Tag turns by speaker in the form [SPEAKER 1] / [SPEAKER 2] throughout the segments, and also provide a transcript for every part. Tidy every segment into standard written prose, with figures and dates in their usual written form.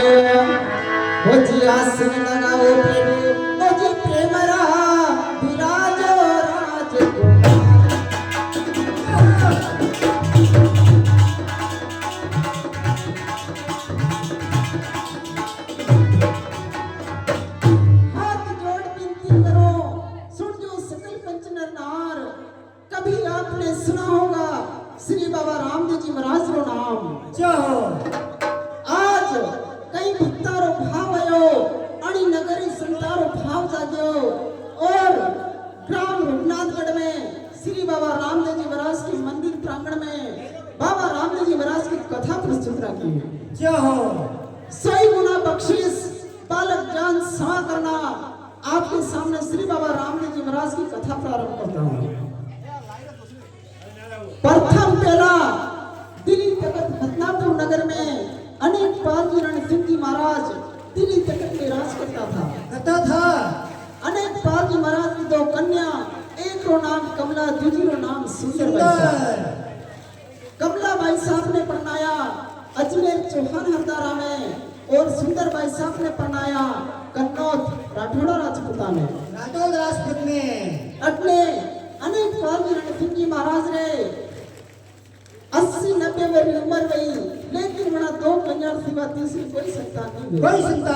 [SPEAKER 1] हो जी आसन लगाओ प्रेम हो जी प्रेम रा विराजो राजकुमार हाथ जोड़ विनती करो सुन जो सकल पंच नर नार कभी आपने सुना होगा श्री बाबा रामदेव जी महाराज रो नाम आज कई भक्तारो भाव आयो अणी नगरी संतारो भाव जाग्यो और ग्राम रूपनाथगढ़ में श्री बाबा रामदेव जी महाराज के मंदिर प्रांगण में बाबा रामदेव जी महाराज की कथा प्रस्तुत रखी
[SPEAKER 2] जय हो
[SPEAKER 1] 100 गुना बख्शिश बालक जान समा करना आपके सामने श्री बाबा रामदेव जी महाराज की कथा प्रारंभ करता हूँ। प्रथम पहला दिल्ली तखत हसनापुर नगर में अनेक पालजी रण सिंह जी महाराज दिल्ली तखत में राज करता था। अनेक पालजी महाराज की 2 कन्या, एक रो नाम कमला दूसरी रो नाम सुंदर बाई। कमला बाई साहब ने परनाया अजमेर चौहान हरदारा में और सुंदर बाई साहब ने परनाया कन्नौज राठौड़ा राजपूता में।
[SPEAKER 2] राठौड़ राजपूत में
[SPEAKER 1] अटले अनेक पालजी रण सिंह जी महाराज ने 80-90 वर्ष उम्र गई लेकिन वहाँ 2 कन्या सिवा तीसरी कोई संतान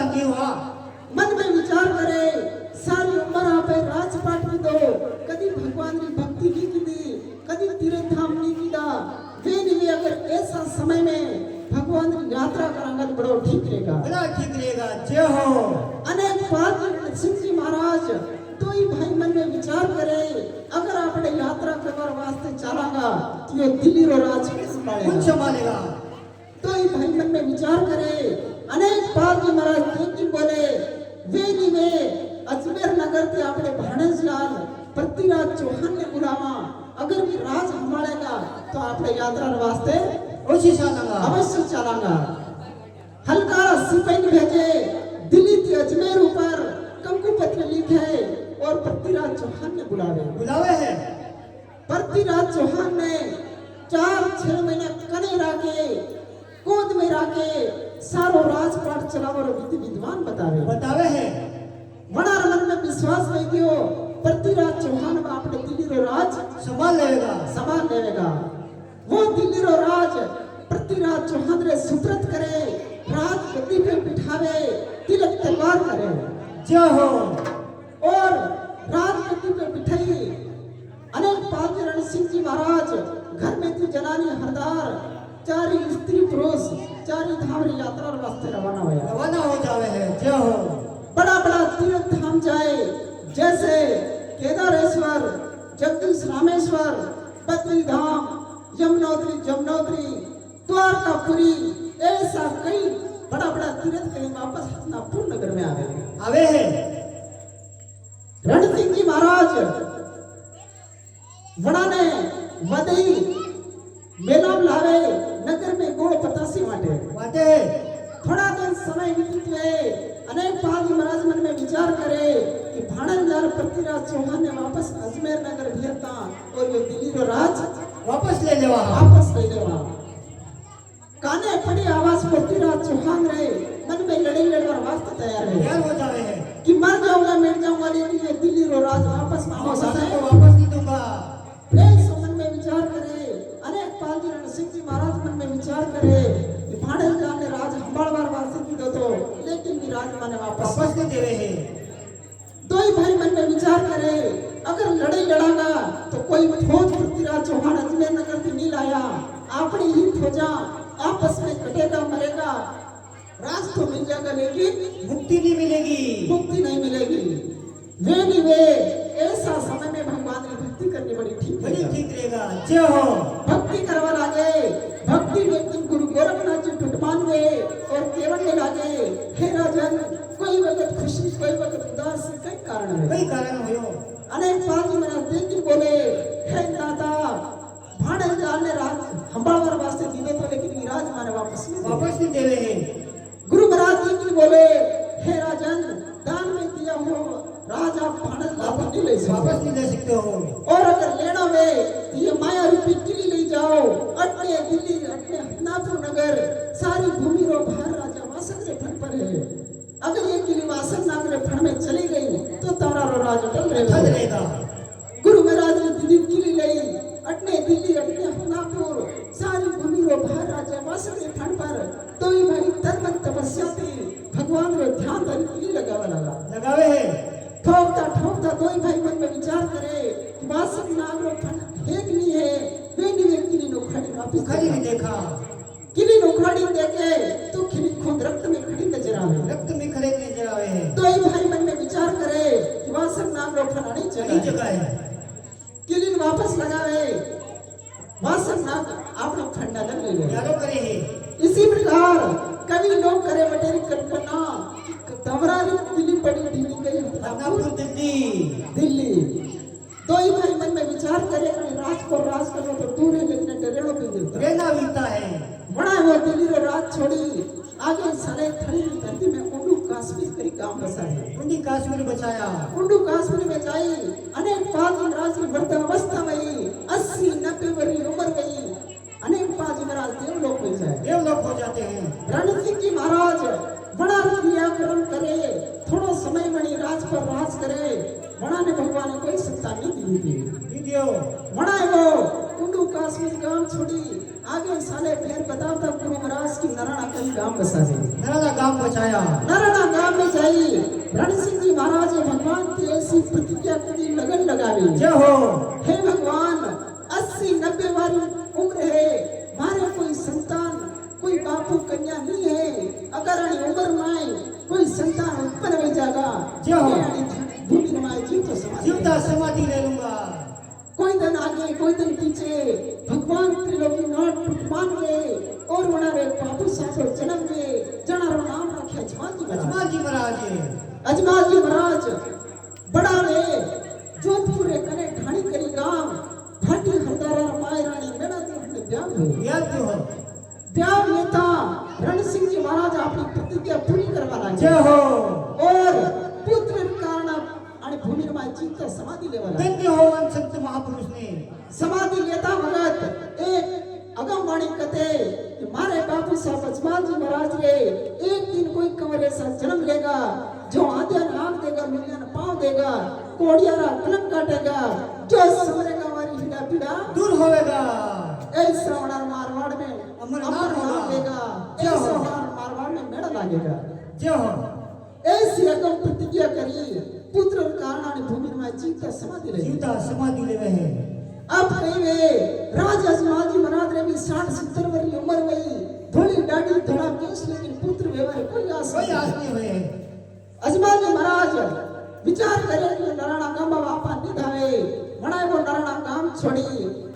[SPEAKER 1] नहीं हुआ। मन में विचार करे सारी उम्र आप राजपाट में दो कभी भगवान की भक्ति की दी कभी तीर्थ धाम नहीं किया वे अगर ऐसा समय में भगवान की यात्रा करांगा तो बड़ा ठीक रहेगा।
[SPEAKER 2] जय हो
[SPEAKER 1] अनेक पालजी सिंह जी महाराज तो ही भाई मन में विचार करे अगर आपने यात्रा करने वास्ते चलागा तो ये दिल्ली रो राज
[SPEAKER 2] कौन संभालेगा।
[SPEAKER 1] तो ही भाई मन में विचार करे अनेक पालजी महाराज देखी बोले वे अजमेर नगर के आपने भाणेज लाल पृथ्वीराज चौहान ने बुलावा अगर भी राज संभालेगा तो आपने यात्रा वास्ते अवश्य चलागा। हल्का सिपाही भेजे दिल्ली के अजमेर ऊपर कंकु पत्र लिखे और पृथ्वीराज चौहान ने बुलावे हैं। पृथ्वीराज चौहान ने 4-6 महीने कने राके गोद में राके सारो राजपाट चलावर विधि विद्वान बतावे हैं। वणार मन में विश्वास नहीं दियो पृथ्वीराज चौहान में आपने दिल्ली रो राज संभाल लेगा। वो दिल्ली रो राज पृथ्वीराज चौहान रे सुप्रत करे राज गद्दी पे बिठावे तिलक तलवार करे।
[SPEAKER 2] जय हो
[SPEAKER 1] और राजगद्दी पे बिठाई अनेक पालजी रण सिंह जी महाराज घर में थी जनानी हरदार 4 स्त्री पुरुष 4 धाम यात्रा वास्ते रवाना हो जावे है।
[SPEAKER 2] जय हो
[SPEAKER 1] बड़ा तीर्थ धाम जाए जैसे केदारेश्वर जगदीश रामेश्वर बद्री धाम यमुनोत्री द्वारकापुरी ऐसा कई बड़ा तीर्थ कहीं वापस हसनापुर नगर में आवे हैं। रण सिंह जी महाराज वड़ा ने वदई मेला लावे नगर में गोड़ पतासी वाटे थोड़ा दिन समय बीत गए अनेक पालजी महाराज मन में विचार करे कि भाणंजार पृथ्वीराज चौहान ने वापस अजमेर नगर भेजता और ये दिल्ली रो राज
[SPEAKER 2] वापस ले लेवा
[SPEAKER 1] काने पड़ी आवाज पृथ्वीराज चौहान रहे मन में लड़वर वास्ते तैयार
[SPEAKER 2] हो जावे है
[SPEAKER 1] कि मर जाऊंगा मिट जाऊंगा लेकिन ये दिल्ली रो राज वापस
[SPEAKER 2] वापस नहीं दूंगा।
[SPEAKER 1] मन में विचार करे अनेक पालजी रण सिंह जी महाराज मन में विचार करे कि भाणंजार ने राज हंबाड़वार वास्ते दी दो लेकिन भी राज माने वापस
[SPEAKER 2] नहीं देवे है।
[SPEAKER 1] दो ही भाई मन में विचार करे अगर लड़ागा तो कोई फौज पृथ्वीराज चौहान अजमेर नगर से नहीं लाया अपनी ही फौजा आपस में कटेगा मरेगा राज तो मिल जाएगा लेकिन
[SPEAKER 2] मुक्ति नहीं मिलेगी।
[SPEAKER 1] वे ऐसा समय में भगवान की भक्ति करनी बड़ी ठीक
[SPEAKER 2] रहेगा। जय हो
[SPEAKER 1] भक्ति करवा लागे भक्ति लेकिन गुरु गोरखनाथ जी टुटमान हुए और केवल में लागे हे राजन कोई वक्त खुशी कोई वक्त उदास कई कारण
[SPEAKER 2] हुए।
[SPEAKER 1] अनेक पालजी महाराज देखी बोले हे दाता भाणंजार ने राज हंबाड़वार वास्ते दिए तो लेकिन विराज माने वापस
[SPEAKER 2] नहीं देवे है।
[SPEAKER 1] गुरु महाराज देखी बोले हे राजन दान में दिया हो राज आप भाणंजार वापस नहीं ले सकते हो और अगर लेना हो तो ये माया रूपी किली ले जाओ अटके दिल्ली अटके हसनापुर नगर सारी भूमि रो भार राजा वासक से पर है। अगर ये किली वासक नागरे फण में चली गई तो तमरारो राज टल
[SPEAKER 2] ठग
[SPEAKER 1] रहेगा।
[SPEAKER 2] रहेगा।
[SPEAKER 1] गुरु महाराज ने दीदी किली लई अटने दिल्ली अटने हुनापुर सारी भूमि रो भार राजा वासक के फण पर तो ही भाई तन मन तपस्या थी भगवान रो ध्यान धरी किली लगावा लगा।
[SPEAKER 2] लगावे है।
[SPEAKER 1] ठोकता तो ही भाई मन में विचार करे कि वासक नागरो फण फेंक नहीं है वे नहीं किली नो खड़ी वापस
[SPEAKER 2] खड़ी नहीं देखा।
[SPEAKER 1] किली नो खड़ी देखे तो किली खुद रक्त में खड़ी नजर आवे।
[SPEAKER 2] रक्त में खड़े नजर आवे है।
[SPEAKER 1] तो ही भाई मन में विचार करे कि वासक नागरो फण नहीं
[SPEAKER 2] सही
[SPEAKER 1] जगह
[SPEAKER 2] जगह है।
[SPEAKER 1] किलिन वापस लगावे वासक नाग आपने फंडा लग ले
[SPEAKER 2] यारो करे है।
[SPEAKER 1] इसी प्रकार कवि लोग करे बटेरी कल्पना तमरारी किली पड़ी ढीली गई
[SPEAKER 2] नागपुर दिल्ली।
[SPEAKER 1] दिल्ली। तो ही भाई मन में विचार करे कि राज को राज करो तो दूर है लेकिन डरेड़ो भी गिरता
[SPEAKER 2] रहना बीता है।
[SPEAKER 1] बड़ा वो दिल्ली रो राज छोड़ी आगे साले खड़ी धरती में उंडू कश्मीर करी काम बसा है।
[SPEAKER 2] उन्हीं कश्मीर बचाया।
[SPEAKER 1] उंडू कश्मीर में जाई अनेक पाजी महाराज की वृद्ध अवस्था में 80-90 वर्ष उम्र में अनेक पाजी महाराज देवलोक में जाए।
[SPEAKER 2] देवलोक हो जाते हैं।
[SPEAKER 1] रण सिंह जी महाराज बड़ा क्रियाक्रम करे थोड़ो समय बनी राज पर राज करे बड़ा ने भगवान ने कोई सत्ता नहीं दी थी।
[SPEAKER 2] वीडियो
[SPEAKER 1] बड़ा वो उंडू कश्मीर गांव छोड़ी आगे साले फिर बताता गुरु महाराज की नराना कहीं गांव बसा दे।
[SPEAKER 2] नराना गांव बचाया।
[SPEAKER 1] नराना गांव में जाई रण सिंह जी महाराज ने भगवान की ऐसी प्रतिज्ञा की लगन लगावी।
[SPEAKER 2] जय हो।
[SPEAKER 1] हे भगवान 80-90 वाली उम्र है मारे कोई संतान कोई बापू कन्या नहीं है अगर अणी उम्र में कोई संतान उत्पन्न हो जाएगा
[SPEAKER 2] जय हो।
[SPEAKER 1] भूमि में जीव समाधि
[SPEAKER 2] जीवता समाधि ले लूंगा।
[SPEAKER 1] कोई दिन आगे कोई दिन पीछे भगवान त्रिलोकी नाथ टुटमान गए और वना रे बापू सासो जन्म में जनारो नाम रखे अजमाल जी महाराज। अजमाल जी महाराज बड़ा रे जोधपुर रे कने ढाणी करी गांव भाटी हरदारा माय रानी मेरा दी हमने ब्याह हो
[SPEAKER 2] याद क्यों हो।
[SPEAKER 1] ब्याह नेता रण सिंह जी महाराज अपनी प्रतिज्ञा पूरी करवा लगे।
[SPEAKER 2] जय हो।
[SPEAKER 1] और पुत्र कारण आणि भूमि में चित्त समाधि लेवा लगे।
[SPEAKER 2] धन्य हो उन संत महापुरुष ने।
[SPEAKER 1] समाधि लेता भगत एक अगमवाणी कथे कि मारे बापू साहब अजमाल जी महाराज रे एक दिन कोई कंवरे सा जन्म लेगा जो आध्या नाक देगा मिलियन पांव देगा कोड़ियारा कलम काटेगा जो समरेगा वारी हिड़ा पीड़ा
[SPEAKER 2] दूर होएगा।
[SPEAKER 1] ऐ श्रवणार मारवाड़ में
[SPEAKER 2] अमर
[SPEAKER 1] अमर
[SPEAKER 2] नाम
[SPEAKER 1] नाम
[SPEAKER 2] होगा।
[SPEAKER 1] लेगा ऐ श्रवणार मारवाड़ में मेला लागेगा।
[SPEAKER 2] जय हो।
[SPEAKER 1] ऐसी अगम प्रतिज्ञा करी पुत्र कारण आणि भूमि में जीवता समाधि ले
[SPEAKER 2] जीवता समाधि ले रहे।
[SPEAKER 1] अब कहीं वे राजा अजमाल जी महाराज ने भी 60-70 वर्ष की उम्र में थोड़ी दाढ़ी थोड़ा केस लेकिन पुत्र व्यवहार कोई आस
[SPEAKER 2] नहीं हुए।
[SPEAKER 1] अजमाल जी महाराज विचार करे कि नराना गांव वापा नहीं धावे बनाए वो नराना गांव छोड़ी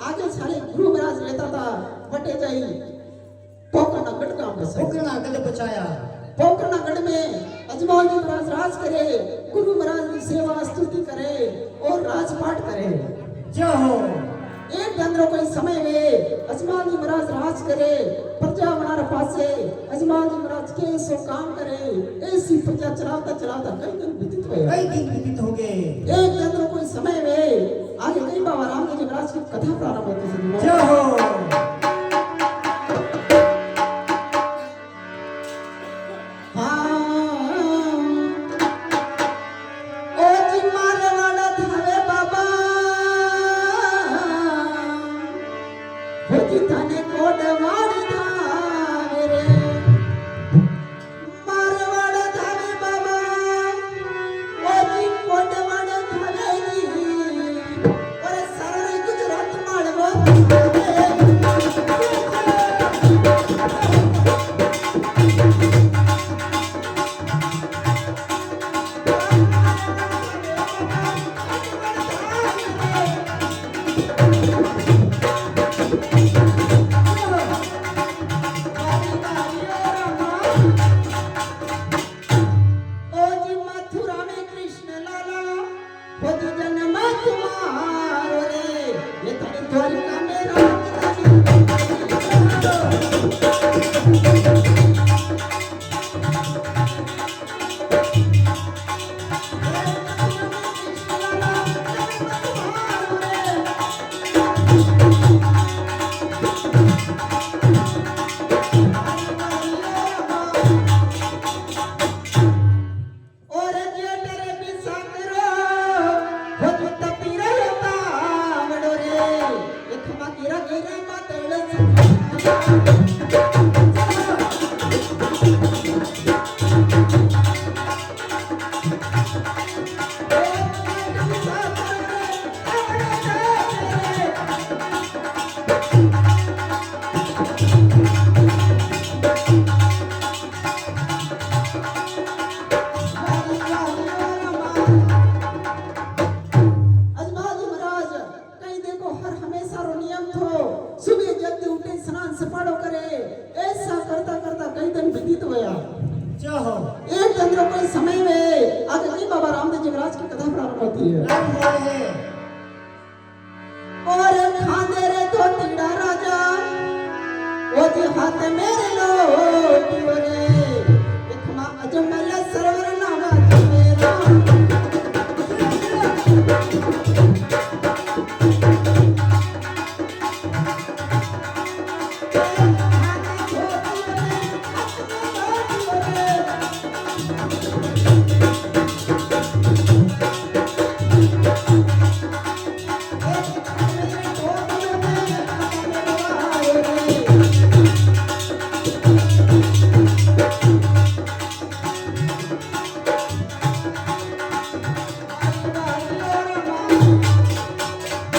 [SPEAKER 1] आगे सारे गुरु महाराज लेता था बटे जाई पोकरना गढ़ गांव बसा।
[SPEAKER 2] पोकरना गढ़ बचाया।
[SPEAKER 1] पोकरना गढ़ में अजमाल जी महाराज राज करे गुरु महाराज की सेवा स्तुति करे और राजपाट करे।
[SPEAKER 2] जय हो।
[SPEAKER 1] एक चंद्र कोई समय में अजमाल जी महाराज राज करे प्रजा बनार पासे अजमाल जी महाराज के सो काम करे ऐसी प्रजा चलाता चलाता कई दिन व्यतीत हुए।
[SPEAKER 2] कई दिन व्यतीत हो गए।
[SPEAKER 1] एक चंद्र कोई समय में आगे कई बाबा रामदेव जी महाराज की कथा प्रारंभ होती है।
[SPEAKER 2] जय हो।
[SPEAKER 1] अजमाली महाराज कहीं देखो हर हमेशा रो नियम थो सुबह जल्दी उठे स्नान सफाड़ो करे ऐसा करता करता कई दिन व्यतीत होया
[SPEAKER 2] जो हो
[SPEAKER 1] एक चंद्र कोई समय में आगे नहीं बाबा रामदेव जी महाराज की कथा प्रारंभ होती है
[SPEAKER 2] राम बोले
[SPEAKER 1] और खांदे रे तो तीड़ा राजा ओ जी हाथ मेरे लो रे इखमा अजमल सरवर नामा मेरा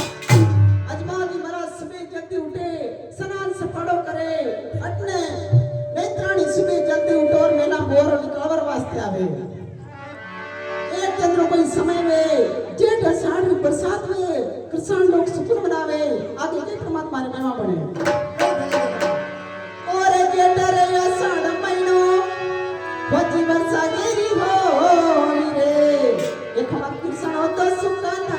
[SPEAKER 1] अजमाली महाराज सुबह जल्दी उठे स्नान सफाड़ो करे अटने नेत्राणी सुबह जल्दी उठो और मेला बोर निकावर वास्ते आवे एक चंद्र कोई समय में जेठ आषाढ़ की बरसात में किसान लोग सुकुन मनावे आगे के परमात्मा ने महिमा बने और जेठ रे आषाढ़ महीनो खोजी वर्षा गिरी हो रे एक मत किसान हो तो सुका ना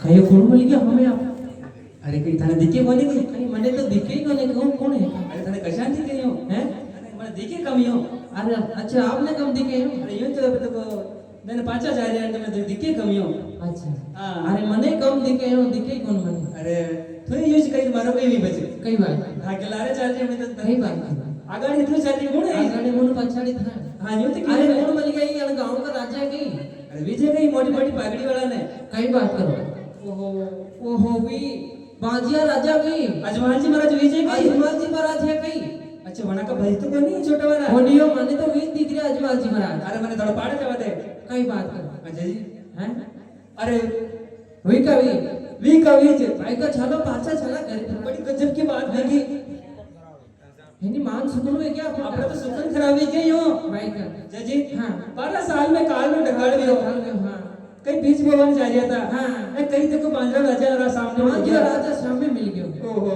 [SPEAKER 3] कहीं कौन मिल गया हमें आप
[SPEAKER 4] अरे कहीं थाने दिखे कोनी कहीं
[SPEAKER 3] कहीं मने तो दिखे ही कोने कौन है
[SPEAKER 4] अरे थाने कशान दिखे हो
[SPEAKER 3] हैं
[SPEAKER 4] अरे મને दिखे कम हो
[SPEAKER 3] अरे अच्छा आपने कम दिखे हो
[SPEAKER 4] अरे यूं तो अभी तक मैंने पांचा जा रहे हैं तो मैं दिखे कम हो
[SPEAKER 3] अच्छा
[SPEAKER 4] हाँ।
[SPEAKER 3] अरे मने कम दिखे हो दिखे ही कौन मने
[SPEAKER 4] अरे थोड़ी यूज कहीं मारो कहीं भी बचे
[SPEAKER 3] कई बात
[SPEAKER 4] हाँ के लारे चल रहे मैं तो
[SPEAKER 3] कई बात
[SPEAKER 4] आगे इतने चल रही हूँ ना
[SPEAKER 3] आगड़े मुन पछाड़ी था
[SPEAKER 4] हाँ यूं तो
[SPEAKER 3] अरे कौन मिल गई ये गांव का राजा है कहीं
[SPEAKER 4] अरे विजय कहीं मोटी मोटी पगड़ी वाला ने
[SPEAKER 3] कई बात करो ओहो भी बाजिया राजा भी
[SPEAKER 4] अजमान जी महाराज विजय कहीं
[SPEAKER 3] अजमल जी महाराज है कहीं
[SPEAKER 4] अच्छा वना का भाई तो कोई नहीं छोटा वाला
[SPEAKER 3] होनियो माने तो वीर दिख रहा अजमल जी महाराज
[SPEAKER 4] अरे मैंने थोड़ा पाड़े जावा दे
[SPEAKER 3] कई बात करो
[SPEAKER 4] अच्छा जी
[SPEAKER 3] हैं
[SPEAKER 4] अरे
[SPEAKER 3] वही कवि
[SPEAKER 4] वी का विज
[SPEAKER 3] भाई का चलो पाछा चला कर
[SPEAKER 4] बड़ी गजब की बात है कि
[SPEAKER 3] हिंदी मान सुकून में क्या
[SPEAKER 4] आपने तो सुकन खराबी की हो
[SPEAKER 3] भाई का
[SPEAKER 4] जजी
[SPEAKER 3] हाँ
[SPEAKER 4] 12 साल में काल में ढगाड़ भी हो
[SPEAKER 3] हाँ
[SPEAKER 4] कहीं बीच भवन जा रहा था
[SPEAKER 3] हाँ।
[SPEAKER 4] कहीं देखो बांद्रा राजा रहा सामने
[SPEAKER 3] हाँ जी राजा सामने मिल गया
[SPEAKER 4] ओहो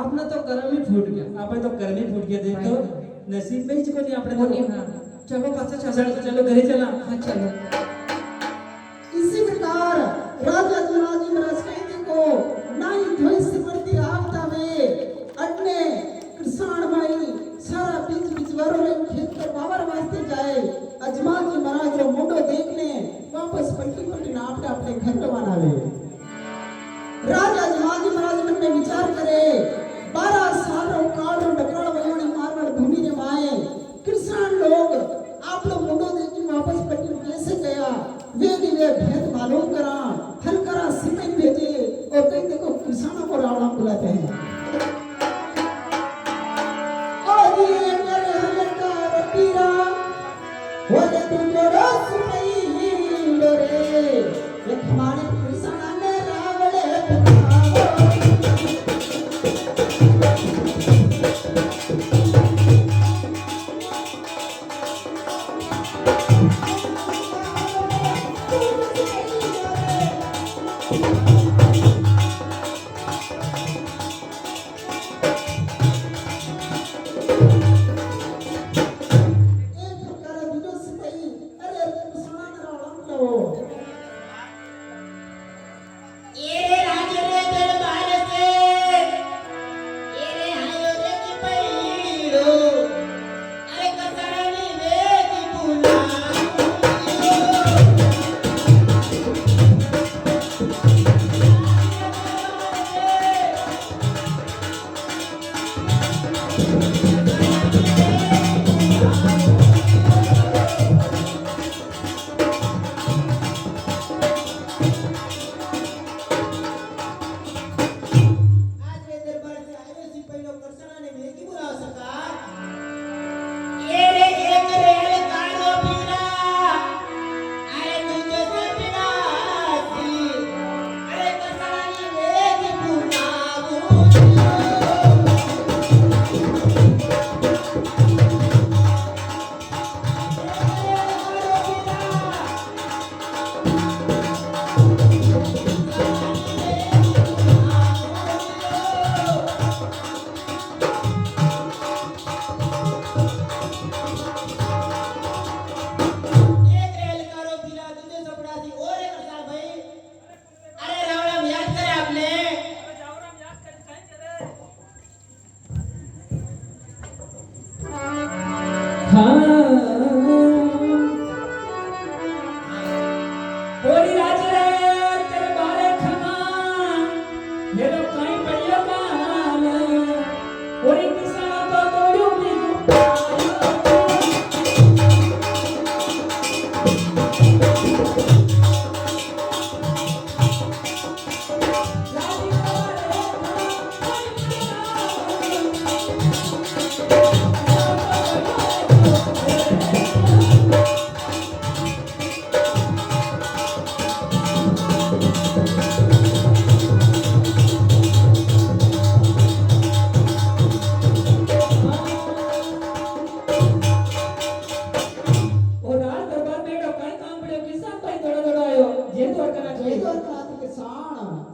[SPEAKER 3] आपने तो कर्म ही फूट गया
[SPEAKER 4] आपने तो कर्म ही फूट गया थे तो नसीब में ही को नहीं आपने
[SPEAKER 3] होनी हाँ चलो पाछा चला
[SPEAKER 4] चलो चलो घरे चला
[SPEAKER 3] हाँ चलो
[SPEAKER 1] इसी प्रकार राजा जुनाजी महाराज कहते को नाई धोई सिमरती आपदा में अटने किसान भाई सारा बीच बीच वारों ने खेत पर बावर वास्ते जाए अजमान जी महाराज रो मुंडो देखने वापस पलटी पलटी ना अपने अपने घर रवाना हुए राजा अजमान जी महाराज मन में विचार करे 12 साल रो काल रो डकराल वयोनी मारवाड़ भूमि रे माए किसान लोग आप लोग मुंडो देखी वापस पलटी कैसे गया वे भेद मालूम करा हल करा सिमन भेजे और कहीं देखो किसानों को रावणा बुलाते हैं और ये मेरे हलकार पीरा होले तुझे रोस नहीं डरे ये हमारे किसाना ने रावणे
[SPEAKER 5] अरे कसारानी वेदी बुला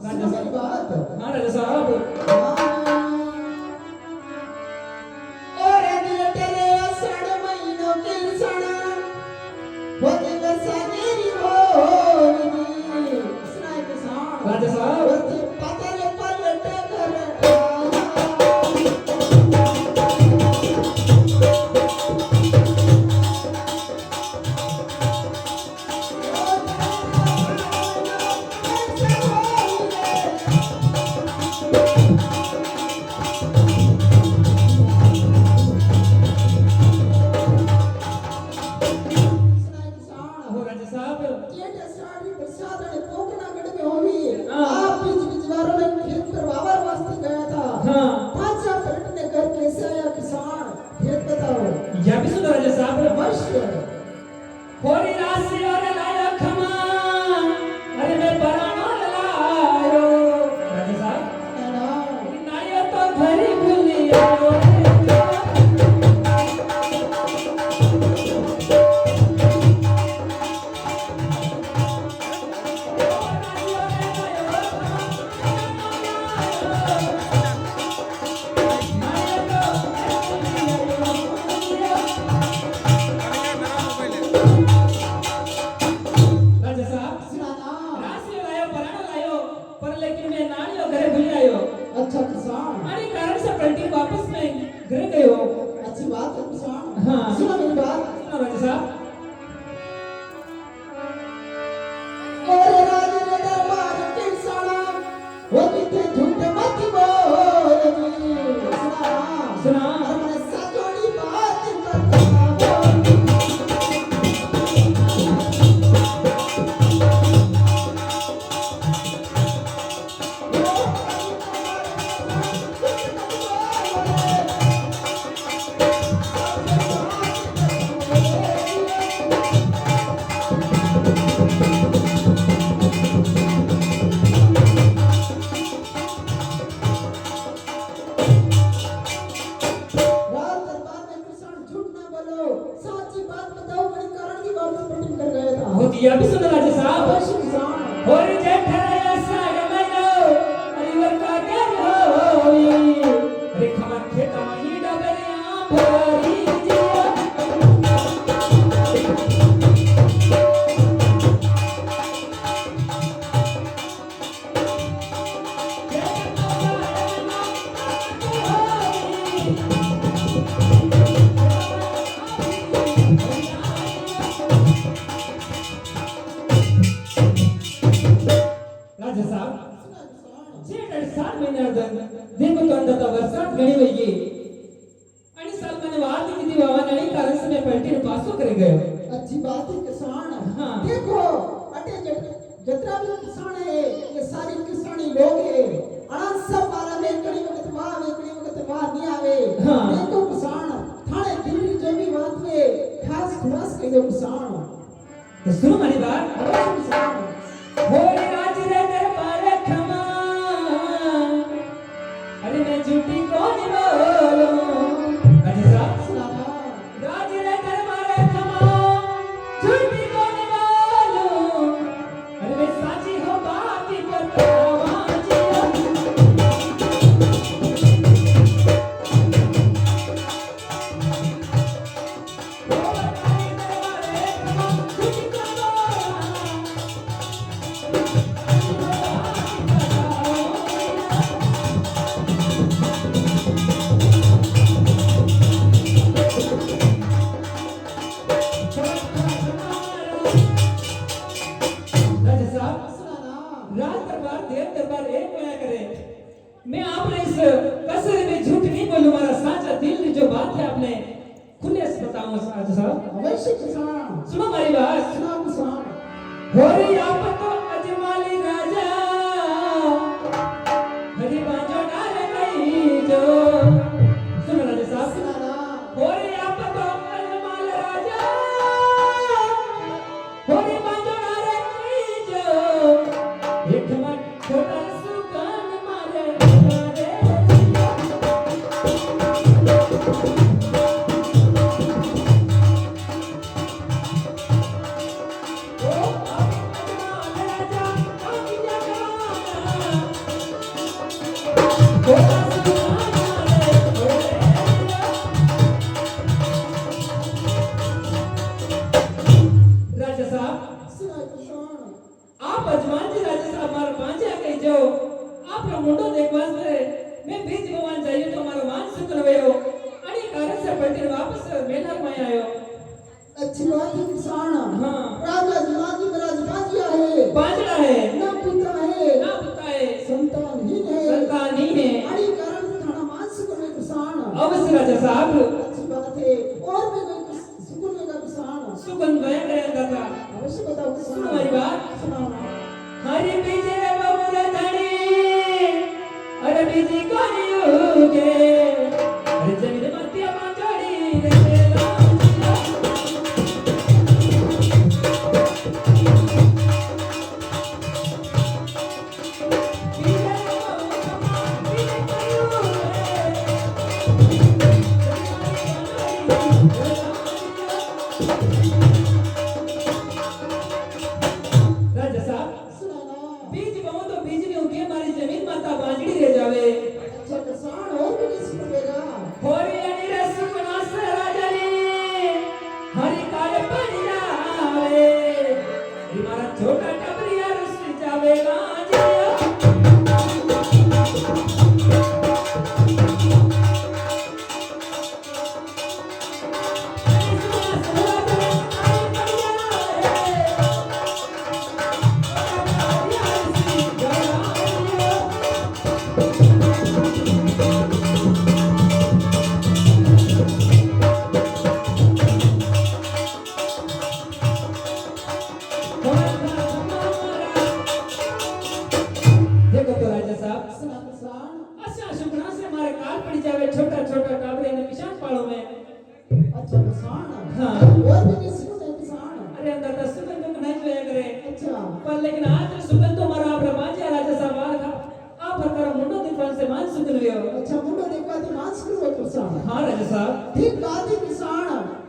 [SPEAKER 1] सुनो मेरी बात।
[SPEAKER 4] हाँ राजा साहब।
[SPEAKER 1] और दिल तेरे साढ़े महीनों के सना वो दिवस मेरी हो सुनाए किसान
[SPEAKER 4] राजा साहब।
[SPEAKER 1] वर्ती पतल पलट कर
[SPEAKER 4] हो राजा साहब।
[SPEAKER 1] केटे साड़ी बरसात ने पोकना गढ़ में होवी
[SPEAKER 4] हाँ।
[SPEAKER 1] आप बीच बिजवारों ने खेत पर वावर वास्ते गया था
[SPEAKER 4] हाँ।
[SPEAKER 1] 5 पलटने घर कैसे आया किसान खेत बताओ
[SPEAKER 4] यह भी सुनो राजा साहब।
[SPEAKER 1] अवश्य
[SPEAKER 4] होरी राशि और लाया खमा, अरे मैं बरानो लायो राजा साहब। नायो तो घरी भूली आयो राजा साहब।
[SPEAKER 1] सुनाना
[SPEAKER 4] राशि लायो बरानो लायो, पर लेकिन मैं नानियो घरे भूली आयो।
[SPEAKER 1] अच्छा किसान
[SPEAKER 4] अरे कारण से पलटी वापस में घर गयो।
[SPEAKER 1] अच्छी बात है किसान
[SPEAKER 4] हाँ।
[SPEAKER 1] सुनो मेरी बात
[SPEAKER 4] सुनो राजा साहब।
[SPEAKER 1] और राज ने दरबार के साना वो किथे झूठ मत बोल सुना
[SPEAKER 4] सुना।
[SPEAKER 1] और मैं सजोड़ी बात करता रात दरबार में किसान झूठ ना बोलो सच्ची बात बताओ बड़ी कारण की वापस पलटन कर गया था
[SPEAKER 4] हो दिया भी सुनो राजा साहब।
[SPEAKER 1] अवश्य किसान
[SPEAKER 4] होरी जेठराया साग मनो, अरे वर्का कर होई, अरे खमा खेत मही डबरिया भरी जिया। राजा साहब।
[SPEAKER 1] सुना किसान
[SPEAKER 4] जेठ 7 महिन्यात देखो तो अंदर वर्षात घणी वही आणि साल मैंने वार दी थी बाबा नहीं कारण से मैं पलटी ने पासो करे गयो।
[SPEAKER 1] अच्छी बात है किसान
[SPEAKER 4] हाँ।
[SPEAKER 1] देखो अटे जितना भी किसान है ये सारे किसानी लोग है अनाज सब वाला में कड़ी वक्त वाह नहीं आवे
[SPEAKER 4] हाँ।
[SPEAKER 1] देखो किसान थाने दिल्ली जो भी बात में खास खुलास कह दो किसान
[SPEAKER 4] तो सुनो मेरी बात।
[SPEAKER 1] अवश्य किसान
[SPEAKER 4] होरी राज रे दरबार खमा, अरे मैं झूठी कौन बोलूं राजा साहब।
[SPEAKER 1] सुनाना
[SPEAKER 4] राज रे दरबार खमा, झूठी कौन बोलूं, अरे मैं साची हो बात ही बतावा जिया। राजा साहब।
[SPEAKER 1] सुनाना
[SPEAKER 4] राज दरबार देव दरबार एक होया करे। मैं आपने इस कसरे में झूठ नहीं बोलूं, हमारा साचा दिल की जो बात है आपने खुले से बताऊं राजा साहब।
[SPEAKER 1] अवश्य किसान
[SPEAKER 4] सुनो हमारी बात।
[SPEAKER 1] सुना किसान
[SPEAKER 4] होरी आप तो अजमाली राजा, हरी बाजो डाल गई जो। सुनो राजा साहब।
[SPEAKER 1] सुनाना
[SPEAKER 4] होरी आप तो अजमाल राजा, होरी बाजो डाल गई जो। एक मन छोटा सुकान मारे मारे। ओ आप अजमाल राजा, आप जगाना। राजा साहब
[SPEAKER 1] सुना किसान
[SPEAKER 4] आप अजमान जी राजा साहब मारा पांचे आ गई जो आप रो मुंडो देखवास में मैं बीज भगवान चाहिए तो हमारा मान सुकन वयो आणि कारण से पलटी वापस मेला में आयो
[SPEAKER 1] अच्छी बात है किसान
[SPEAKER 4] हाँ।
[SPEAKER 1] राजा जमाजी महाराज बाजिया है
[SPEAKER 4] बाजड़ा है
[SPEAKER 1] ना पिता है
[SPEAKER 4] ना पुता है
[SPEAKER 1] संतानहीन है
[SPEAKER 4] संतान नहीं है
[SPEAKER 1] आणि कारण से थाना मानस को किसान
[SPEAKER 4] अवश्य राजा साहब
[SPEAKER 1] अच्छी बात है और भी कोई सुकून में का किसान
[SPEAKER 4] सुकन भय करे दाता
[SPEAKER 1] अवश्य बताओ किसान
[SPEAKER 4] सुनो हमारी बात
[SPEAKER 1] सुनाओ
[SPEAKER 4] हरि बीजे बबुर धनी अरे बीजी कोनी उगे अरे जमीन मतिया मांगड़ी रे मेला राजा साहब
[SPEAKER 1] सुनाना
[SPEAKER 4] बीज बहु तो बीज में उगे हमारी जमीन माता बांजड़ी रह जावे
[SPEAKER 1] अच्छा किसान और भी किस मिलेगा
[SPEAKER 4] होरी अनी रस कुनास राजनी हरि काले पानी जावे हमारा छोटा टबरिया रस जावे बांजड़िया देखो तो राजा साहब
[SPEAKER 1] सुना किसान
[SPEAKER 4] अच्छा शुक्रान से हमारे काल पड़ी जावे छोटा छोटा टाबरे ने निशान पाड़ो में
[SPEAKER 1] अच्छा किसान
[SPEAKER 4] हाँ।
[SPEAKER 1] और भी किस मिलेगा किसान
[SPEAKER 4] अरे अंदर तो सुगंध तो नहीं जोया करे
[SPEAKER 1] अच्छा
[SPEAKER 4] पर लेकिन आज तो सुगंध तो हमारा आप रमाजिया राजा साहब आ था आप हर मुंडो दीपान से मान सुगंध लियो
[SPEAKER 1] अच्छा मुंडो देखवा दी मांस करो किसान
[SPEAKER 4] हाँ राजा साहब
[SPEAKER 1] ठीक बात है किसान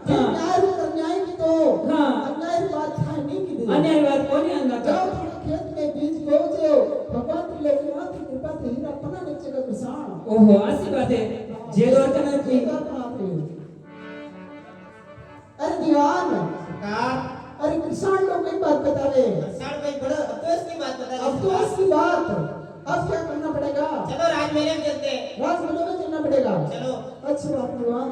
[SPEAKER 4] हाँ।
[SPEAKER 1] न्याय और अन्याय की तो
[SPEAKER 4] हाँ।
[SPEAKER 1] अन्याय की बात है नहीं की दे
[SPEAKER 4] अन्याय बात कौन है अंदर
[SPEAKER 1] जाओ थोड़ा खेत में बीज बो जो भगवान की लोकनाथ की कृपा से हीरा पना नीचे का किसान
[SPEAKER 4] ओहो ऐसी बात है जेल और करना की
[SPEAKER 1] जेल और बनाते हैं। अरे दीवान
[SPEAKER 2] सरकार
[SPEAKER 1] अरे किसान लोग एक बात बतावे
[SPEAKER 2] किसान भाई बड़ा अफसोस की बात बता
[SPEAKER 1] अब तो इसकी बात अब क्या करना पड़ेगा
[SPEAKER 2] चलो राज मेले में चलते हैं
[SPEAKER 1] राजमहल में चलना पड़ेगा
[SPEAKER 2] चलो
[SPEAKER 1] अच्छा बात दीवान